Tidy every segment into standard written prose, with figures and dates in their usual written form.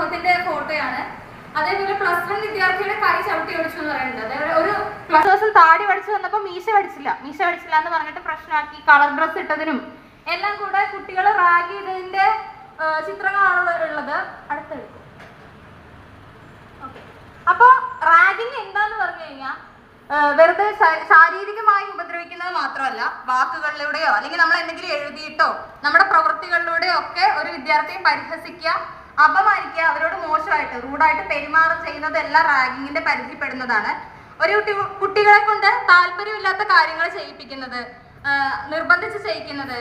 സംഭവത്തിന്റെ ഫോട്ടോയാണ്. അതേപോലെ +1 വിദ്യാർത്ഥിയുടെ കൈ ചവിട്ടി ഓടിച്ചു എന്ന് പറയുന്നത്. അതേപോലെ ഒരു പ്ലസ് ദിവസം താടി പഠിച്ചു വന്നപ്പോൾ മീശ പഠിച്ചില്ല എന്ന് പറഞ്ഞിട്ട് പ്രശ്നമാക്കി. കളർ ഡ്രസ് ഇട്ടതിനും എല്ലാം കൂടെ കുട്ടികൾ റാഗ് ചെയ്തതിന്റെ ചിത്രങ്ങളാണ് ഉള്ളത്. അടുത്തെടുക്കും. ഓക്കെ, അപ്പൊ റാഗിങ് എന്താന്ന് പറഞ്ഞു കഴിഞ്ഞാൽ വെറുതെ ശാരീരികമായി ഉപദ്രവിക്കുന്നത് മാത്രമല്ല, വാക്കുകളിലൂടെയോ അല്ലെങ്കിൽ നമ്മൾ എന്തെങ്കിലും എഴുതിയിട്ടോ നമ്മുടെ പ്രവൃത്തികളിലൂടെയോ ഒക്കെ ഒരു വിദ്യാർത്ഥിയെ പരിഹസിക്കുക, അപമാനിക്കുക, അവരോട് മോശമായിട്ട് റൂഡായിട്ട് പെരുമാറുക ചെയ്യുന്നതെല്ലാം റാഗിങ്ങിന്റെ പരിധിപ്പെടുന്നതാണ്. ഒരു കുട്ടികളെ കൊണ്ട് താല്പര്യമില്ലാത്ത കാര്യങ്ങൾ ചെയ്യിപ്പിക്കുന്നത്, നിർബന്ധിച്ച് ചെയ്യിക്കുന്നത്,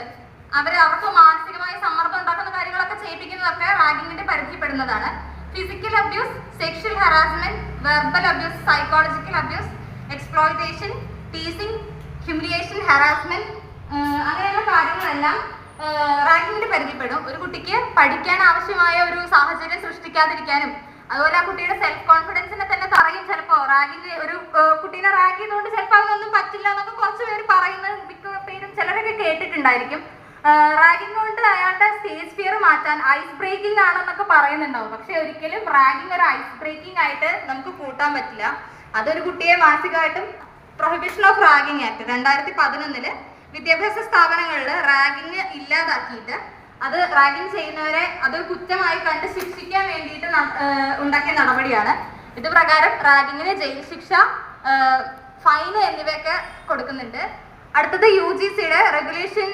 അവർക്ക് മാനസികമായ സമ്മർദ്ദം ഉണ്ടാക്കുന്ന കാര്യങ്ങളൊക്കെ ചെയ്യിപ്പിക്കുന്നതൊക്കെ റാഗിങ്ങിന്റെ പരിധിപ്പെടുന്നതാണ്. Physical abuse, sexual harassment, verbal abuse, psychological abuse, exploitation, teasing, humiliation, harassment, അങ്ങനെയുള്ള കാര്യങ്ങളെല്ലാം റാഗിങ്ങിന്റെ പരിധിപ്പെടും. ഒരു കുട്ടിക്ക് പഠിക്കാൻ ആവശ്യമായ ഒരു സാഹചര്യം സൃഷ്ടിക്കാതിരിക്കാനും അതുപോലെ ആ കുട്ടിയുടെ സെൽഫ് കോൺഫിഡൻസിനെ തന്നെ തറയും. ചിലപ്പോൾ റാഗിങ് ഒരു കുട്ടീനെ റാഗ് ചെയ്തുകൊണ്ട് ചിലപ്പോൾ അവനൊന്നും പറ്റില്ല എന്നൊക്കെ കുറച്ച് പേര് പറയുന്നത് മിക്ക പേരും ചിലരൊക്കെ കേട്ടിട്ടുണ്ടായിരിക്കും. റാഗിങ് കൊണ്ട് അയാളുടെ സ്റ്റേജ് ഫിയർ മാറ്റാൻ ഐസ് ബ്രേക്കിംഗ് ആണെന്നൊക്കെ പറയുന്നുണ്ടാവും. പക്ഷെ ഒരിക്കലും റാഗിങ് ഒരു ഐസ് ബ്രേക്കിംഗ് ആയിട്ട് നമുക്ക് കൂട്ടാൻ പറ്റില്ല. അതൊരു കുട്ടിയെ മാനസികമായിട്ടും പ്രൊഹിബിഷൻ ഓഫ് റാഗിങ് ആക്ട് 2011 വിദ്യാഭ്യാസ സ്ഥാപനങ്ങളിൽ റാഗിങ് ഇല്ലാതാക്കിയിട്ട് അത് റാഗിങ് ചെയ്യുന്നവരെ അതൊരു കുറ്റമായി കണ്ട് ശിക്ഷിക്കാൻ വേണ്ടിയിട്ട് ഉണ്ടാക്കിയ നടപടിയാണ്. ഇത് പ്രകാരം റാഗിങ്ങിന് ജയിൽ ശിക്ഷ, ഫൈന് എന്നിവയൊക്കെ കൊടുക്കുന്നുണ്ട്. അടുത്തത് UGCയുടെ റെഗുലേഷൻ